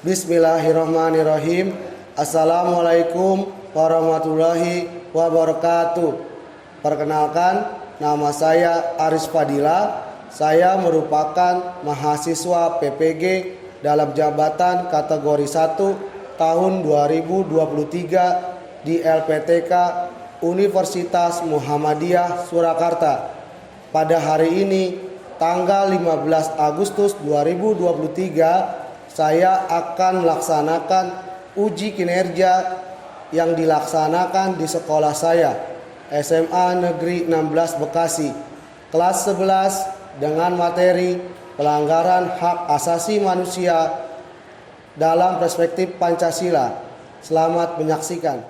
Bismillahirrahmanirrahim. Assalamualaikum warahmatullahi wabarakatuh. Perkenalkan, nama saya Aris Fadila. Saya merupakan mahasiswa PPG dalam jabatan kategori 1 tahun 2023 di LPTK Universitas Muhammadiyah Surakarta. Pada hari ini, tanggal 15 Agustus 2023, saya akan melaksanakan uji kinerja yang dilaksanakan di sekolah saya, SMA Negeri 16 Bekasi, kelas 11 dengan materi pelanggaran hak asasi manusia dalam perspektif Pancasila. Selamat menyaksikan.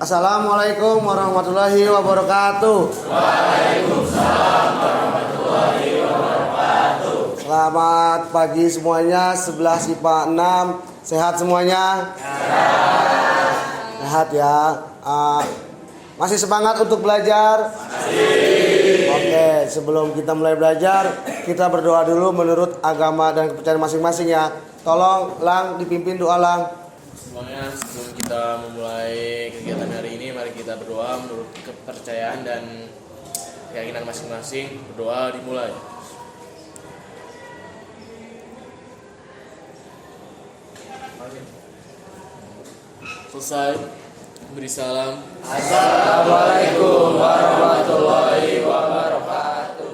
Assalamualaikum warahmatullahi wabarakatuh. Waalaikumsalam warahmatullahi wabarakatuh. Selamat pagi semuanya. 11 IPA 6. Sehat semuanya? Sehat ya. Masih semangat untuk belajar? Masih. Oke, sebelum kita mulai belajar, kita berdoa dulu menurut agama dan kepercayaan masing-masing ya. Tolong Lang dipimpin doa Lang. Semuanya, sebelum kita memulai kegiatan hari ini, mari kita berdoa menurut kepercayaan dan keyakinan masing-masing. Berdoa dimulai. Selesai, beri salam. Assalamualaikum warahmatullahi wabarakatuh.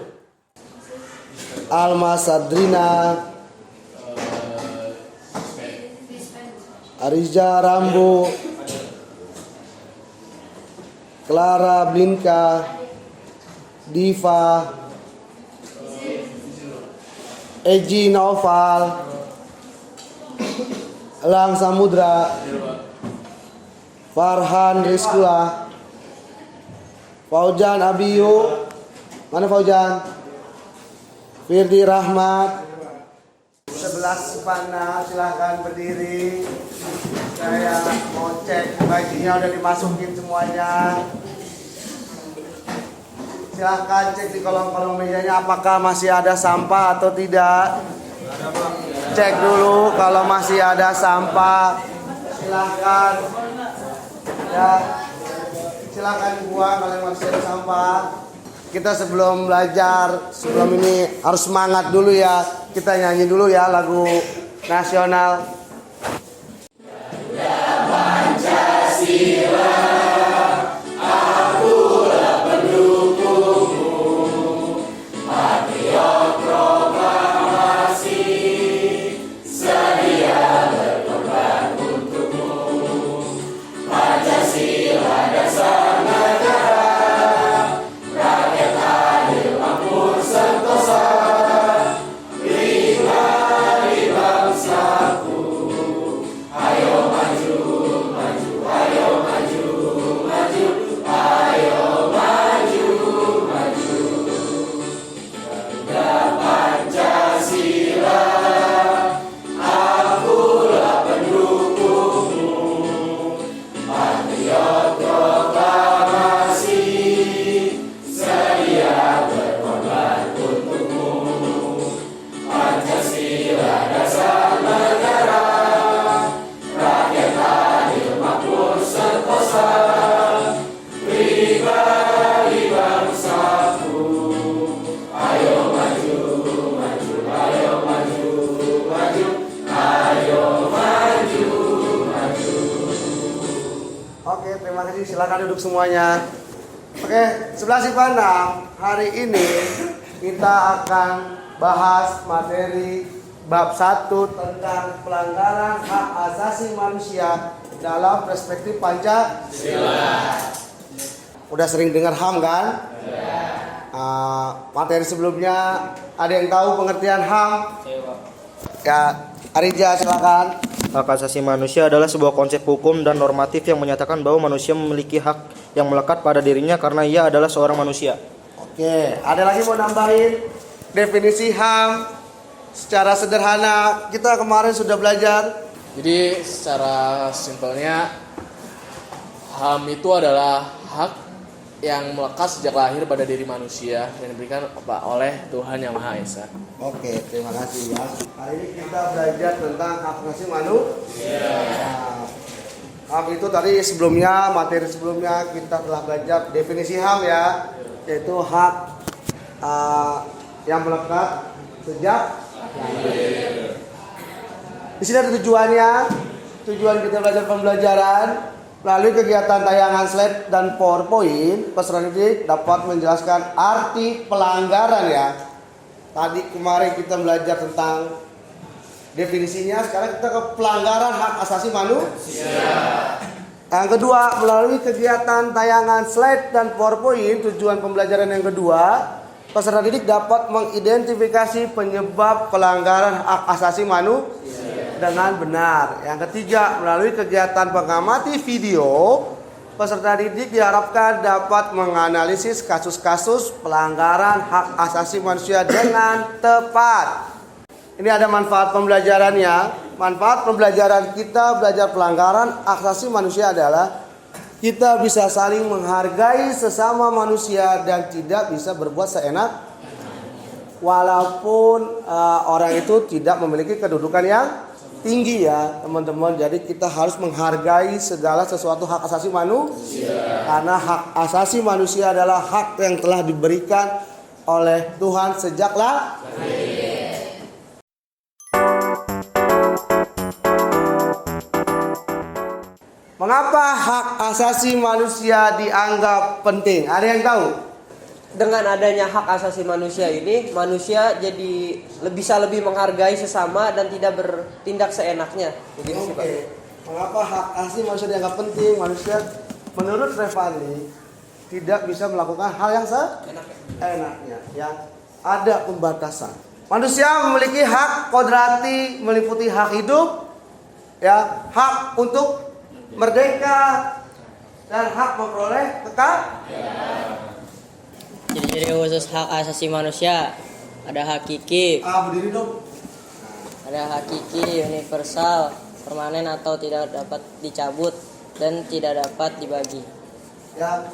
Alma Sadrina, Ariza Rambo, Clara Blinka, Diva, Eji Naufal, Elang Samudra, Farhan Rizkula, Faujan Abiyu, mana Faujan? Firdi Rahmat. 11 panah, silahkan berdiri. Saya mau cek bajunya udah dimasukin semuanya. Silahkan cek di kolong-kolong mejanya apakah masih ada sampah atau tidak. Cek dulu kalau masih ada sampah. Silahkan ya, silahkan buang kalau masih ada sampah. Kita sebelum belajar, sebelum ini harus semangat dulu ya. Kita nyanyi dulu ya lagu nasional. Pancasila, akulah pendukungmu, patriot proklamasi, sedia berkorban untukmu. Pancasila dasar negara, rakyat adil makmur sentosa, pribadi bangsaku. Ayo maju, maju, ayo maju, maju, ayo maju, maju. Garuda Pancasila, akulah pendukungmu, patriot proklamasi, sedia berkorban untukmu. Pancasila dasar negara, rakyat adil makmur sentosa, pribadi bangsaku. Ayo maju, maju, ayo maju, maju, ayo maju, maju. Oke, terima kasih. Silakan duduk semuanya. Oke, 11 IPA 6. Hari ini kita akan bahas materi bab 1 tentang pelanggaran hak asasi manusia dalam perspektif Pancasila. Udah sering dengar HAM kan? Materi sebelumnya ada yang tahu pengertian HAM? Ya, Arija silakan. Hak asasi manusia adalah sebuah konsep hukum dan normatif yang menyatakan bahwa manusia memiliki hak yang melekat pada dirinya karena ia adalah seorang manusia. Oke, ada lagi mau nambahin definisi HAM secara sederhana? Kita kemarin sudah belajar. Jadi secara simpelnya HAM itu adalah hak yang melekat sejak lahir pada diri manusia yang diberikan oleh Tuhan Yang Maha Esa. Oke, terima kasih ya. Hari ini kita belajar tentang hak asasi manusia. Nah, HAM itu tadi sebelumnya, materi sebelumnya kita telah belajar definisi HAM ya, yaitu hak yang melekat sejak lahir. Di sini ada tujuannya. Tujuan kita belajar pembelajaran melalui kegiatan tayangan slide dan PowerPoint. Peserta didik dapat menjelaskan arti pelanggaran ya. Tadi kemarin kita belajar tentang definisinya, sekarang kita ke pelanggaran hak asasi manusia. Yang kedua, melalui kegiatan tayangan slide dan PowerPoint, tujuan pembelajaran yang kedua, peserta didik dapat mengidentifikasi penyebab pelanggaran hak asasi manusia dengan benar. Yang ketiga, melalui kegiatan pengamati video, peserta didik diharapkan dapat menganalisis kasus-kasus pelanggaran hak asasi manusia dengan tepat. Ini ada manfaat pembelajarannya. Manfaat pembelajaran kita belajar pelanggaran hak asasi manusia adalah kita bisa saling menghargai sesama manusia dan tidak bisa berbuat seenak walaupun orang itu tidak memiliki kedudukan yang tinggi ya teman-teman. Jadi kita harus menghargai segala sesuatu hak asasi manusia, karena hak asasi manusia adalah hak yang telah diberikan oleh Tuhan sejak lahir. Mengapa hak asasi manusia dianggap penting? Ada yang tahu? Dengan adanya hak asasi manusia ini, manusia jadi bisa lebih menghargai sesama dan tidak bertindak seenaknya. Begitu sih, Pak. Mengapa hak asasi manusia dianggap penting? Manusia menurut Revani tidak bisa melakukan hal yang seenaknya. Yang ada pembatasan. Manusia memiliki hak kodrati meliputi hak hidup, ya, hak untuk merdeka dan hak memperoleh kekayaan. Ciri-ciri khusus hak asasi manusia ada hakiki, Berdiri dong. ada hakiki, universal, permanen atau tidak dapat dicabut dan tidak dapat dibagi. Ya,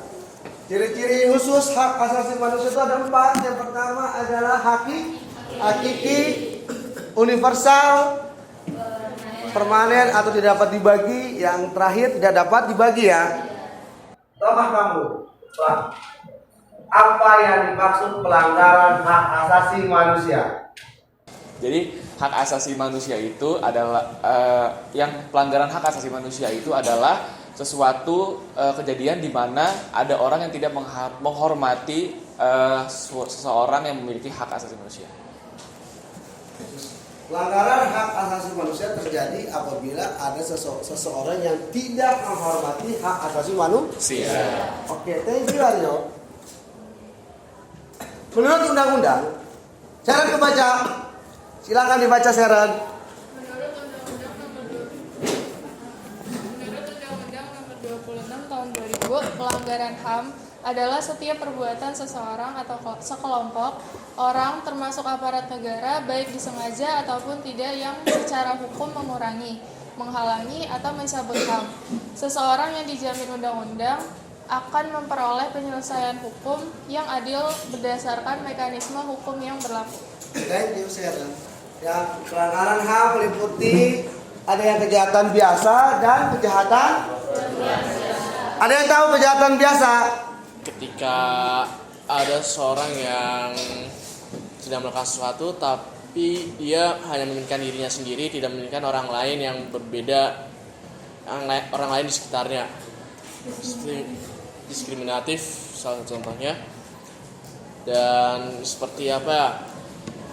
ciri-ciri khusus hak asasi manusia itu ada 4. Yang pertama adalah hakiki, universal, permanen atau tidak dapat dibagi. Yang terakhir tidak dapat dibagi ya. Tolong kamu, Pak. Apa yang dimaksud pelanggaran hak asasi manusia? Jadi hak asasi manusia itu adalah pelanggaran hak asasi manusia itu adalah sesuatu kejadian di mana ada orang yang tidak menghormati seseorang yang memiliki hak asasi manusia. Pelanggaran hak asasi manusia terjadi apabila ada seseorang yang tidak menghormati hak asasi manusia. Oke, thank you Aryo. Menurut undang-undang, Sharon kebaca. Silakan dibaca Sharon. Menurut Undang-Undang Nomor 26 Tahun 2000, pelanggaran HAM adalah setiap perbuatan seseorang atau sekelompok orang termasuk aparat negara baik disengaja ataupun tidak yang secara hukum mengurangi, menghalangi atau mencabut HAM. Seseorang yang dijamin undang-undang akan memperoleh penyelesaian hukum yang adil berdasarkan mekanisme hukum yang berlaku. Thank you Sharon. Yang pelanggaran HAM meliputi ada yang kejahatan biasa dan kejahatan biasa. Ada yang tahu kejahatan biasa? Ketika ada seorang yang sedang melakukan sesuatu tapi dia hanya memikirkan dirinya sendiri, tidak memikirkan orang lain yang berbeda, orang lain di sekitarnya. Diskriminatif salah satu contohnya. Dan seperti apa,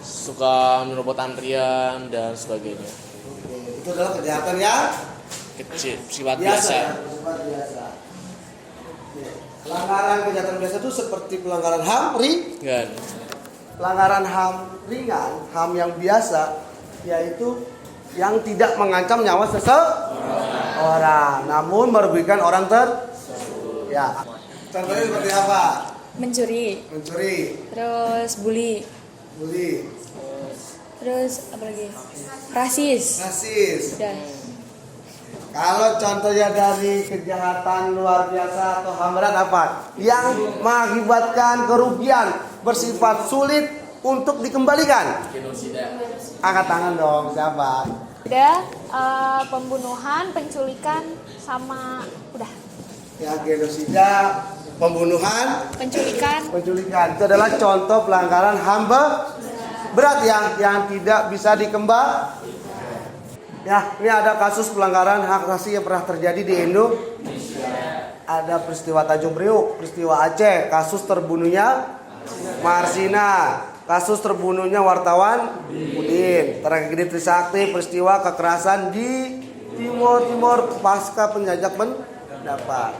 suka menerobos antrian dan sebagainya. Itu adalah kejahatan yang Kecil, sifat biasa. biasa. Sifat biasa. Pelanggaran kejahatan biasa itu seperti pelanggaran HAM Kan. pelanggaran HAM ringan, HAM yang biasa, yaitu yang tidak mengancam nyawa seseorang, namun merugikan orang ya. Contohnya seperti apa? Mencuri, terus bully, terus apa lagi? Rasis. Dan Kalau contohnya dari kejahatan luar biasa atau HAM berat apa? Yang mengakibatkan kerugian bersifat sulit untuk dikembalikan. Angkat tangan dong, siapa? ada pembunuhan, penculikan, sama udah. Ya, genosida, pembunuhan, Penculikan, itu adalah contoh pelanggaran HAM berat yang tidak bisa dikembalikan. Ya, ini ada kasus pelanggaran hak asasi yang pernah terjadi di Indonesia. Ada peristiwa Tanjung Priuk, peristiwa Aceh, kasus terbunuhnya Marsina, kasus terbunuhnya wartawan Udin, tragedi Trisakti, peristiwa kekerasan di Timur pasca penjajah pendapat.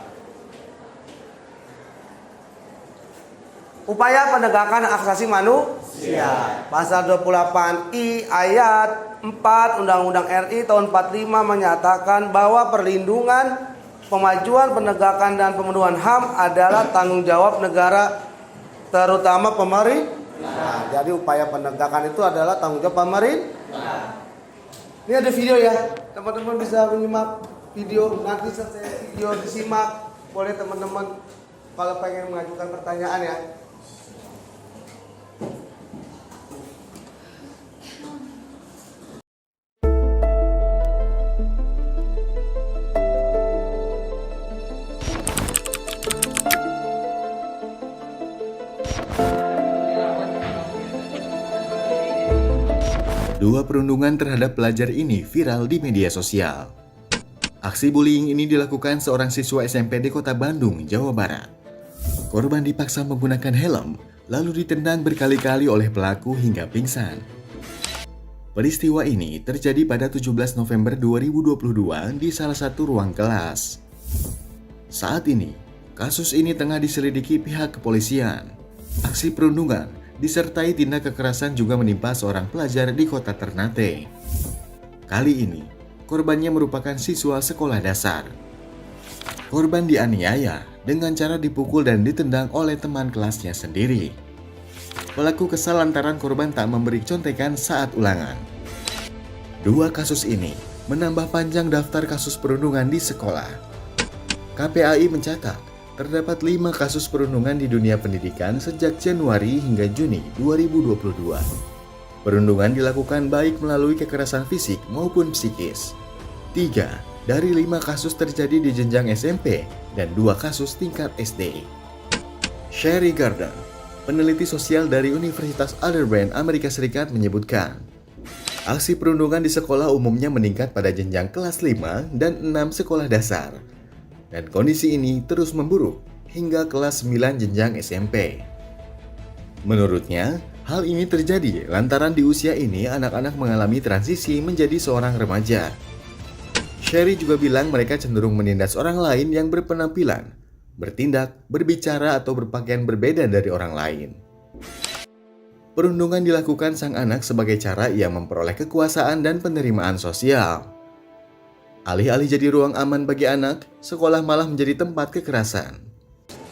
Upaya penegakan hak asasi manusia. Pasal 28I ayat 4 Undang-Undang RI tahun 45 menyatakan bahwa perlindungan, pemajuan, penegakan dan pemenuhan HAM adalah tanggung jawab negara, terutama pemerintah. Nah, jadi upaya penegakan itu adalah tanggung jawab pemerintah. Ini ada video ya, teman-teman bisa menyimak video, nanti selesai video disimak. Boleh teman-teman kalau pengen mengajukan pertanyaan ya. Dua perundungan terhadap pelajar ini viral di media sosial. Aksi bullying ini dilakukan seorang siswa SMP di Kota Bandung, Jawa Barat. Korban dipaksa menggunakan helm, lalu ditendang berkali-kali oleh pelaku hingga pingsan. Peristiwa ini terjadi pada 17 November 2022 di salah satu ruang kelas. Saat ini, kasus ini tengah diselidiki pihak kepolisian. Aksi perundungan disertai tindak kekerasan juga menimpa seorang pelajar di kota Ternate. Kali ini, korbannya merupakan siswa sekolah dasar. Korban dianiaya dengan cara dipukul dan ditendang oleh teman kelasnya sendiri. Pelaku kesal lantaran korban tak memberi contekan saat ulangan. Dua kasus ini menambah panjang daftar kasus perundungan di sekolah. KPAI mencatat terdapat 5 kasus perundungan di dunia pendidikan sejak Januari hingga Juni 2022. Perundungan dilakukan baik melalui kekerasan fisik maupun psikis. 3 dari 5 kasus terjadi di jenjang SMP dan 2 kasus tingkat SD. Sherry Gardner, peneliti sosial dari Universitas Alderman, Amerika Serikat menyebutkan, aksi perundungan di sekolah umumnya meningkat pada jenjang kelas 5 dan 6 sekolah dasar. Dan kondisi ini terus memburuk hingga kelas 9 jenjang SMP. Menurutnya, hal ini terjadi lantaran di usia ini anak-anak mengalami transisi menjadi seorang remaja. Sherry juga bilang mereka cenderung menindas orang lain yang berpenampilan, bertindak, berbicara atau berpakaian berbeda dari orang lain. Perundungan dilakukan sang anak sebagai cara ia memperoleh kekuasaan dan penerimaan sosial. Alih-alih jadi ruang aman bagi anak, sekolah malah menjadi tempat kekerasan.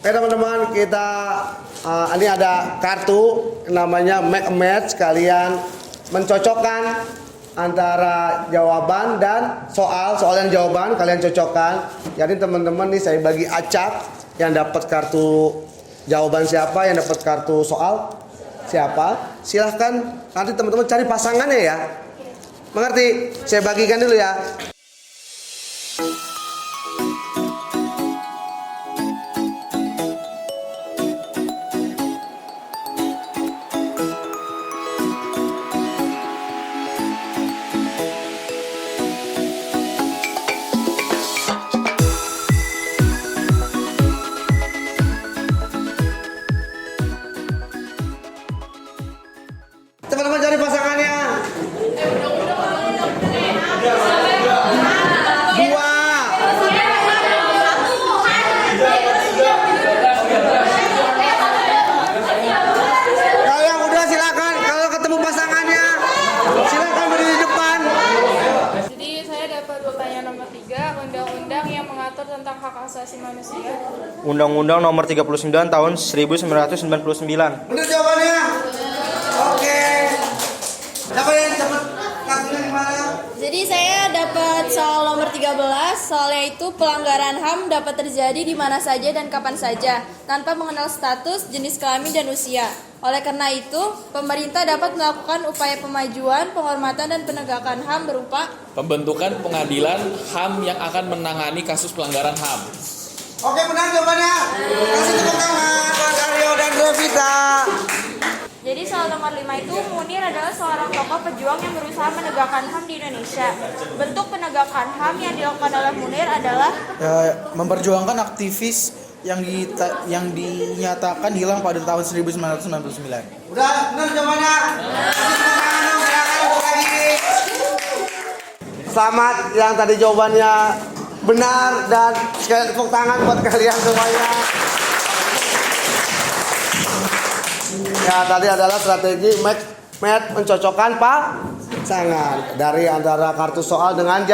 Oke teman-teman, kita ini ada kartu namanya make a match. Kalian mencocokkan antara jawaban dan soal yang jawaban kalian cocokkan. Jadi teman-teman nih saya bagi acak, yang dapat kartu jawaban siapa, yang dapat kartu soal siapa. Silahkan nanti teman-teman cari pasangannya ya. Mengerti? Saya bagikan dulu ya. Teman-teman cari pasangannya. Asasi Manusia? Undang-Undang Nomor 39 Tahun 1999. Bener jawabannya? Oke. Siapa yang cepet? Kasihnya gimana? Jadi saya dapat soal nomor 13, soalnya itu pelanggaran HAM dapat terjadi di mana saja dan kapan saja, tanpa mengenal status, jenis kelamin, dan usia. Oleh karena itu, pemerintah dapat melakukan upaya pemajuan, penghormatan, dan penegakan HAM berupa Pembentukan pengadilan HAM yang akan menangani kasus pelanggaran HAM. Oke, benar jawabannya. Kasih tepuk tangan buat Aryo dan Revita. Jadi soal nomor 5 itu, Munir adalah seorang tokoh pejuang yang berusaha menegakkan HAM di Indonesia. Bentuk penegakan HAM yang dilakukan oleh Munir adalah memperjuangkan aktivis yang dinyatakan hilang pada tahun 1999. Udah, benar jawabannya. Kasih tepuk tangan dong, silakan untuk lagi. Selamat yang tadi jawabannya benar dan sekali tepuk tangan buat kalian semuanya. Ya, tadi adalah strategi match mencocokkan pasangan dari antara kartu soal dengan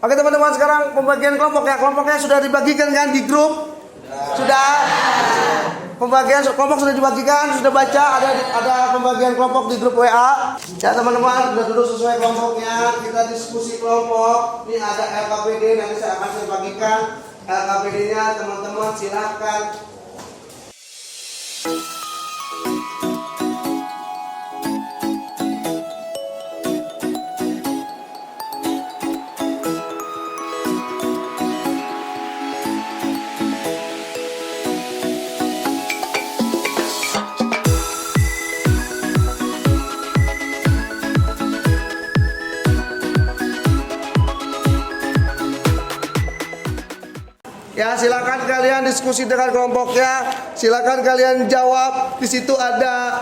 Oke teman-teman, sekarang pembagian kelompok ya. Kelompoknya sudah dibagikan kan di grup? Sudah. Pembagian kelompok sudah dibagikan, sudah baca, ada pembagian kelompok di grup WA. Ya teman-teman, sudah duduk sesuai kelompoknya. Kita diskusi kelompok. Ini ada LKPD, nanti saya akan bagikan LKPD-nya. Teman-teman silakan. Ya, silakan kalian diskusi dengan kelompoknya. Silakan kalian jawab. Di situ ada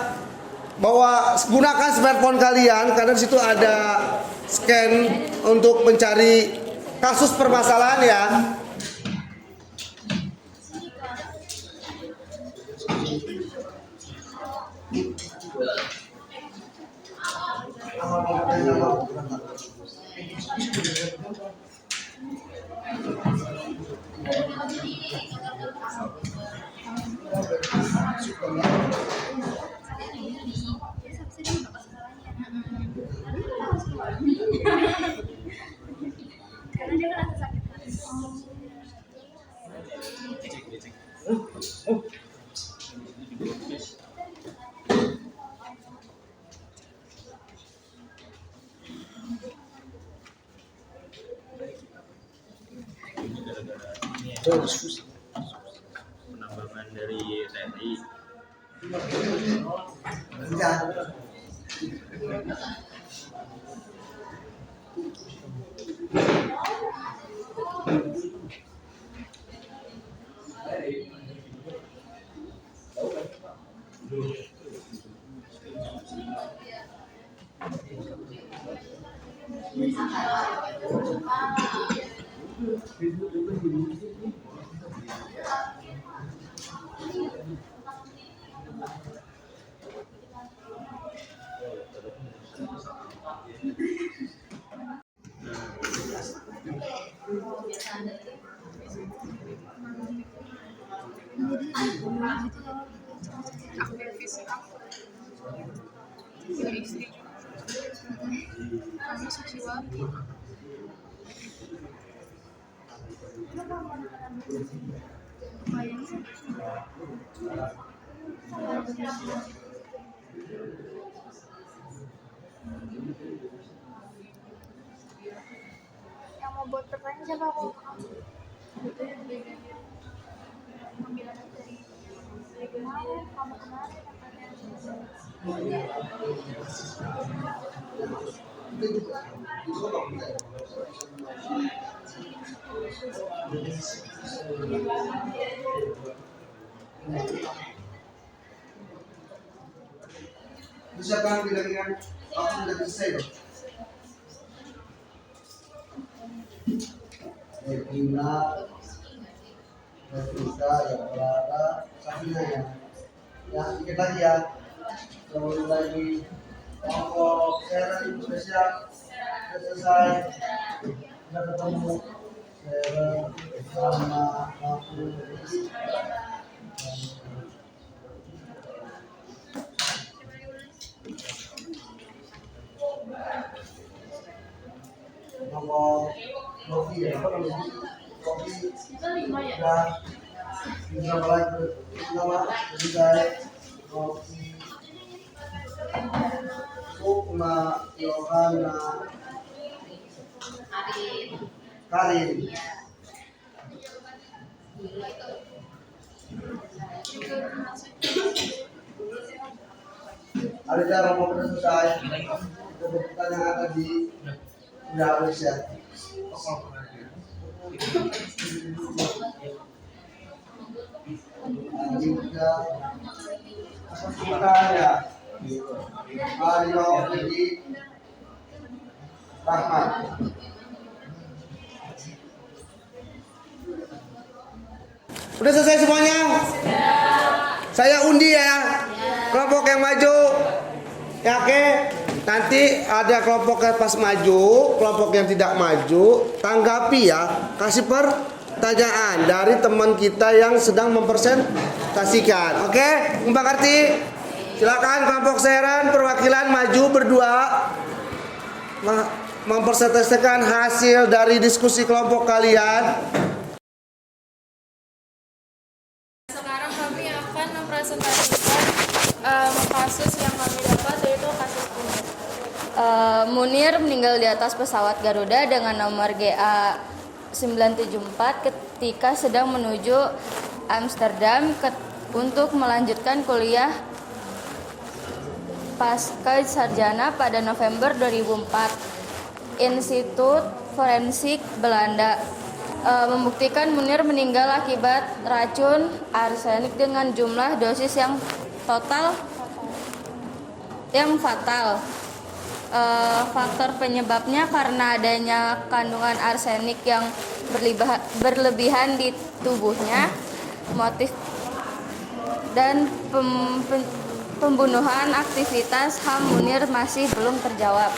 bahwa gunakan smartphone kalian karena di situ ada scan untuk mencari kasus permasalahan ya. Penambangan dari TNI. Yang mau buat pertanyaan siapa aku? Dari kemarin, kamu kemarin Bisa kan kira-kira aku sudah selesai loh. Regina, Revita, ya Clara, Safina ya. Ya, sedikit lagi ya. Kemudian lagi kelompok Sarah itu sudah siap, sudah selesai, sudah ketemu. Karin. Ada cara mau selesai. Pertanyaan yang tadi sudah habis ya. Juga ya. Mario Fedi Rahmat. Udah selesai semuanya? Saya undi ya. Kelompok yang maju. Ya, oke. Nanti ada kelompok yang pas maju, kelompok yang tidak maju, tanggapi ya. Kasih pertanyaan dari teman kita yang sedang mempresentasikan. Oke, Mbak Karti. Silakan kelompok Seren perwakilan maju berdua mempresentasikan hasil dari diskusi kelompok kalian. Sekarang kami akan mempresentasikan kasus yang kami dapat, yaitu kasus Munir. Munir meninggal di atas pesawat Garuda dengan nomor GA 974 ketika sedang menuju Amsterdam untuk melanjutkan kuliah pasca sarjana pada November 2004. Institut Forensik Belanda membuktikan Munir meninggal akibat racun arsenik dengan jumlah dosis yang total yang fatal. Faktor penyebabnya karena adanya kandungan arsenik yang berlebihan di tubuhnya, motif dan pembunuhan aktivitas HAM Munir masih belum terjawab.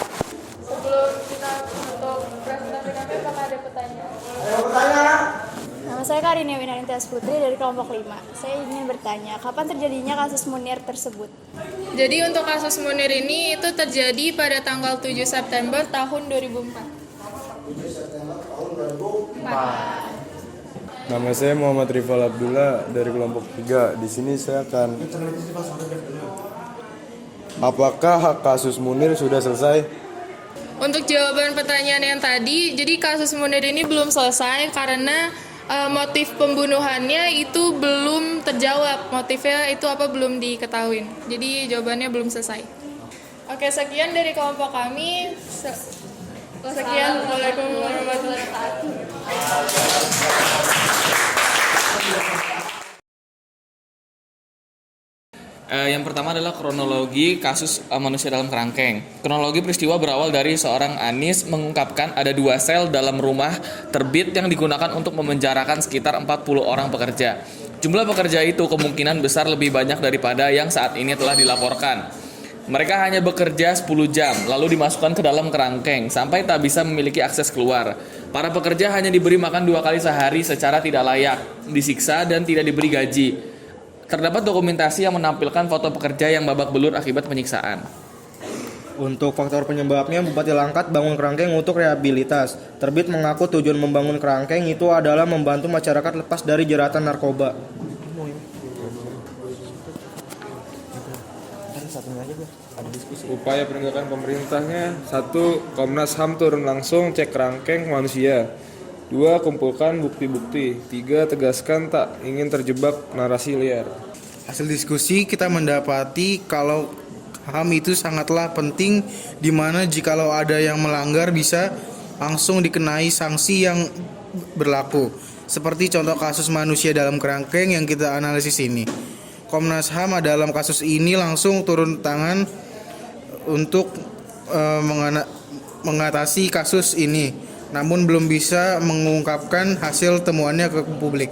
Sebelum kita untuk presentasi kami, apakah ada pertanyaan? Ada pertanyaan? Nama saya Karina Winantias Putri dari kelompok 5. Saya ingin bertanya, kapan terjadinya kasus Munir tersebut? Jadi untuk kasus Munir ini itu terjadi pada tanggal 7 September tahun 2004. 7 September tahun 2004. Nama saya Muhammad Rifal Abdullah dari kelompok 3. Di sini saya akan apakah hak kasus Munir sudah selesai? Untuk jawaban pertanyaan yang tadi, jadi kasus Munir ini belum selesai karena motif pembunuhannya itu belum terjawab. Motifnya itu apa belum diketahui. Jadi jawabannya belum selesai. Oke, sekian dari kelompok kami. Sekian. Assalamualaikum warahmatullahi wabarakatuh. Yang pertama adalah kronologi kasus manusia dalam kerangkeng. Kronologi peristiwa berawal dari seorang Anis mengungkapkan ada 2 sel dalam rumah terbit yang digunakan untuk memenjarakan sekitar 40 orang pekerja. Jumlah pekerja itu kemungkinan besar lebih banyak daripada yang saat ini telah dilaporkan. Mereka hanya bekerja 10 jam, lalu dimasukkan ke dalam kerangkeng sampai tak bisa memiliki akses keluar. Para pekerja hanya diberi makan 2 kali sehari secara tidak layak, disiksa dan tidak diberi gaji. Terdapat dokumentasi yang menampilkan foto pekerja yang babak belur akibat penyiksaan. Untuk faktor penyebabnya, Bupati Langkat bangun kerangkeng untuk rehabilitas. Terbit mengaku tujuan membangun kerangkeng itu adalah membantu masyarakat lepas dari jeratan narkoba. Upaya penegakan pemerintahnya: 1. Komnas HAM turun langsung cek kerangkeng manusia. 2. Kumpulkan bukti-bukti. 3. Tegaskan tak ingin terjebak narasi liar. Hasil diskusi kita mendapati kalau HAM itu sangatlah penting, di mana jikalau ada yang melanggar bisa langsung dikenai sanksi yang berlaku. Seperti contoh kasus manusia dalam kerangkeng yang kita analisis ini. Komnas HAM dalam kasus ini langsung turun tangan untuk mengatasi kasus ini, namun belum bisa mengungkapkan hasil temuannya ke publik.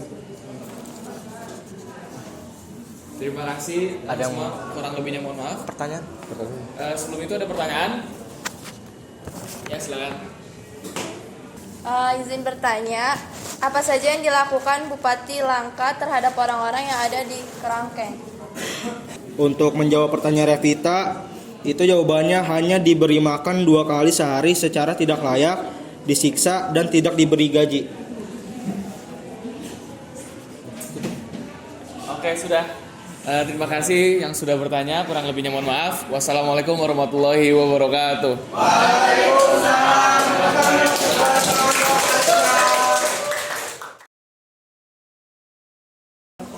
Terima kasih. Ada yang semua, kurang lebihnya mohon maaf. Pertanyaan? Sebelum itu ada pertanyaan? Ya, silakan. Izin bertanya, apa saja yang dilakukan Bupati Langkat terhadap orang-orang yang ada di Kerangkeng? Untuk menjawab pertanyaan Revita, itu jawabannya hanya diberi makan 2 kali sehari secara tidak layak, disiksa, dan tidak diberi gaji. Oke, sudah. Terima kasih yang sudah bertanya. Kurang lebihnya mohon maaf. Wassalamualaikum warahmatullahi wabarakatuh.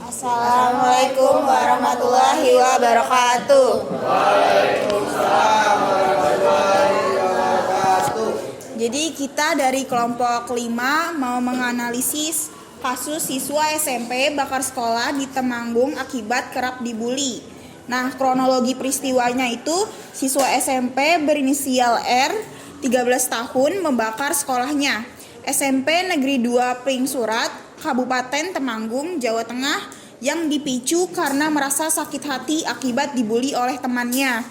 Assalamualaikum warahmatullahi wabarakatuh. Jadi kita dari kelompok 5 mau menganalisis kasus siswa SMP bakar sekolah di Temanggung akibat kerap dibully. Nah, kronologi peristiwanya itu siswa SMP berinisial R, 13 tahun, membakar sekolahnya. SMP Negeri 2 Pring Surat, Kabupaten Temanggung, Jawa Tengah, yang dipicu karena merasa sakit hati akibat dibully oleh temannya.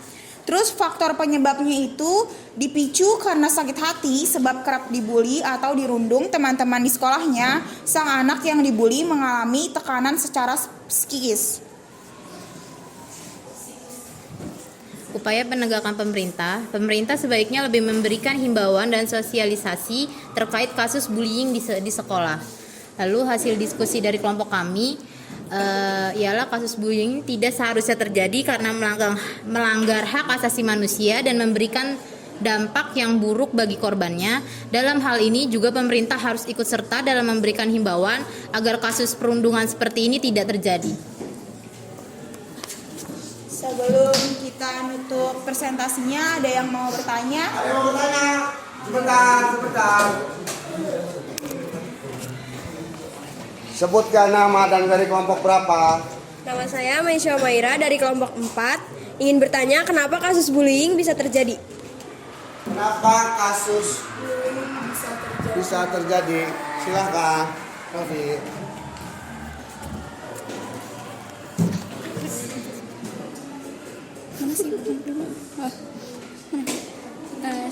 Terus faktor penyebabnya itu dipicu karena sakit hati sebab kerap dibully atau dirundung teman-teman di sekolahnya. Sang anak yang dibully mengalami tekanan secara psikis. Upaya penegakan pemerintah sebaiknya lebih memberikan himbauan dan sosialisasi terkait kasus bullying di sekolah. Lalu hasil diskusi dari kelompok kami ialah kasus bullying tidak seharusnya terjadi karena melanggar hak asasi manusia dan memberikan dampak yang buruk bagi korbannya. Dalam hal ini juga pemerintah harus ikut serta dalam memberikan himbauan agar kasus perundungan seperti ini tidak terjadi. Sebelum kita nutup presentasinya, ada yang mau bertanya? Ada yang mau bertanya? Sebentar. Sebutkan nama dan dari kelompok berapa? Nama saya Maisha Maira dari kelompok 4. Ingin bertanya kenapa kasus bullying bisa terjadi? Kenapa kasus bisa terjadi? Silahkan, Rafi.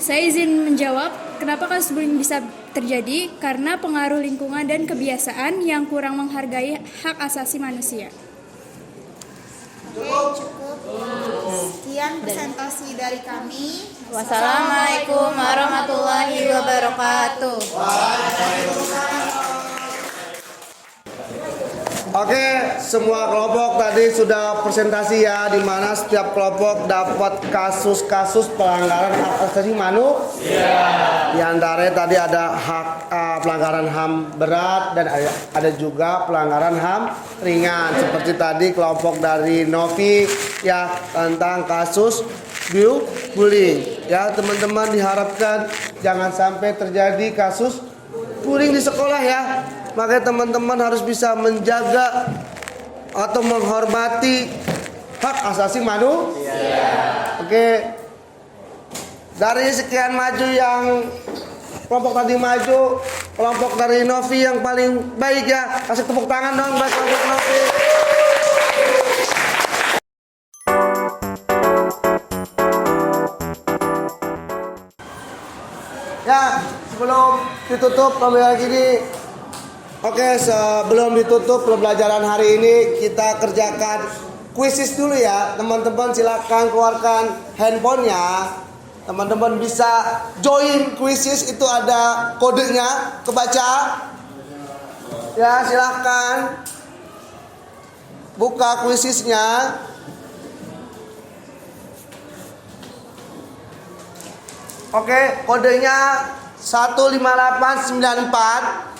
Saya izin menjawab, kenapa kasus bullying bisa terjadi? Karena pengaruh lingkungan dan kebiasaan yang kurang menghargai hak asasi manusia. Cukup. Sekian presentasi dari kami. Wassalamualaikum warahmatullahi wabarakatuh. Oke, semua kelompok tadi sudah presentasi ya, di mana setiap kelompok dapat kasus-kasus pelanggaran hak asasi manusia. Di antaranya tadi ada pelanggaran HAM berat dan ada juga pelanggaran HAM ringan. Seperti tadi kelompok dari Novi ya tentang kasus bullying. Ya, teman-teman diharapkan jangan sampai terjadi kasus bullying di sekolah ya. Makanya teman-teman harus bisa menjaga atau menghormati hak asasi manusia. Oke. Dari sekian maju yang kelompok tadi maju, kelompok dari Novi yang paling baik ya. Kasih tepuk tangan dong buat kelompok Novi. Ya, sebelum ditutup pembelajaran ini, oke, sebelum ditutup pembelajaran hari ini kita kerjakan kuisis dulu ya. Teman-teman silakan keluarkan handphonenya. Teman-teman bisa join kuisis, itu ada kodenya, kebaca. Ya, silakan buka kuisisnya. Oke, kodenya 15894.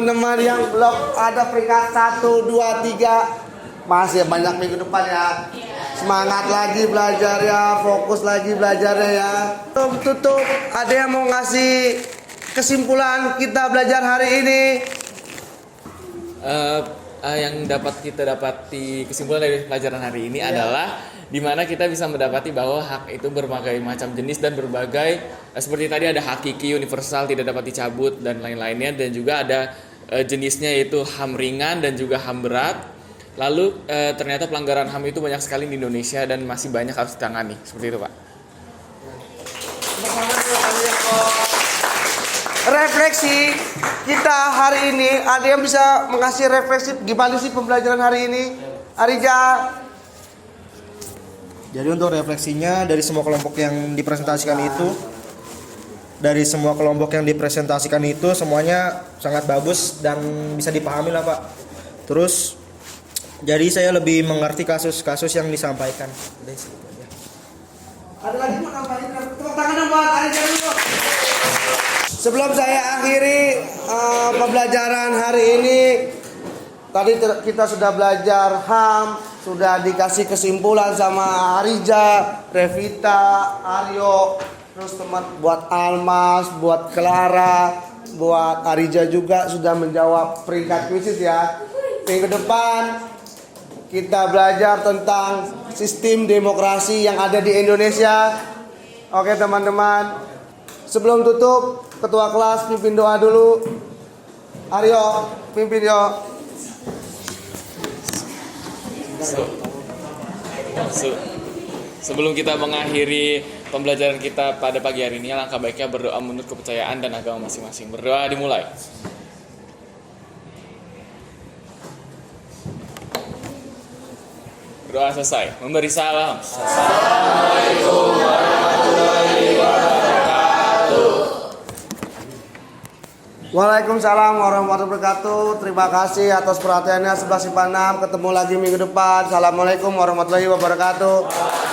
teman-teman yang belum ada peringkat 1, 2, 3 masih banyak minggu depan ya. Semangat lagi belajar ya, fokus lagi belajarnya ya. Tutup, ada yang mau ngasih kesimpulan kita belajar hari ini? Yang dapat kita dapati kesimpulan dari pelajaran hari ini adalah di mana kita bisa mendapati bahwa hak itu berbagai macam jenis dan berbagai seperti tadi ada hakiki, universal, tidak dapat dicabut dan lain-lainnya, dan juga ada jenisnya yaitu HAM ringan dan juga HAM berat. Lalu ternyata pelanggaran HAM itu banyak sekali di Indonesia dan masih banyak harus ditangani. Seperti itu, Pak. Refleksi kita hari ini, ada yang bisa mengasih refleksi gimana sih pembelajaran hari ini? Arija. Jadi untuk refleksinya dari semua kelompok yang dipresentasikan itu, semuanya sangat bagus dan bisa dipahami lah Pak. Terus jadi saya lebih mengerti kasus-kasus yang disampaikan. Ada lagi mau nambahin? Tepuk tangan buat Arija dulu. Sebelum saya akhiri pembelajaran hari ini, tadi kita sudah belajar HAM, sudah dikasih kesimpulan sama Arija, Revita, Aryo, terus teman buat Almas, buat Clara, buat Arija juga sudah menjawab peringkat kuisis ya. Minggu depan kita belajar tentang sistem demokrasi yang ada di Indonesia. Oke teman-teman, sebelum tutup, Ketua kelas pimpin doa dulu. Aryo, pimpin yo. Sebelum kita mengakhiri pembelajaran kita pada pagi hari ini, langkah baiknya berdoa menurut kepercayaan dan agama masing-masing. Berdoa dimulai. Berdoa selesai. Memberi salam. Assalamualaikum warahmatullahi wabarakatuh. Waalaikumsalam warahmatullahi wabarakatuh. Terima kasih atas perhatiannya. 11 IPA 6. Ketemu lagi minggu depan. Assalamualaikum warahmatullahi wabarakatuh.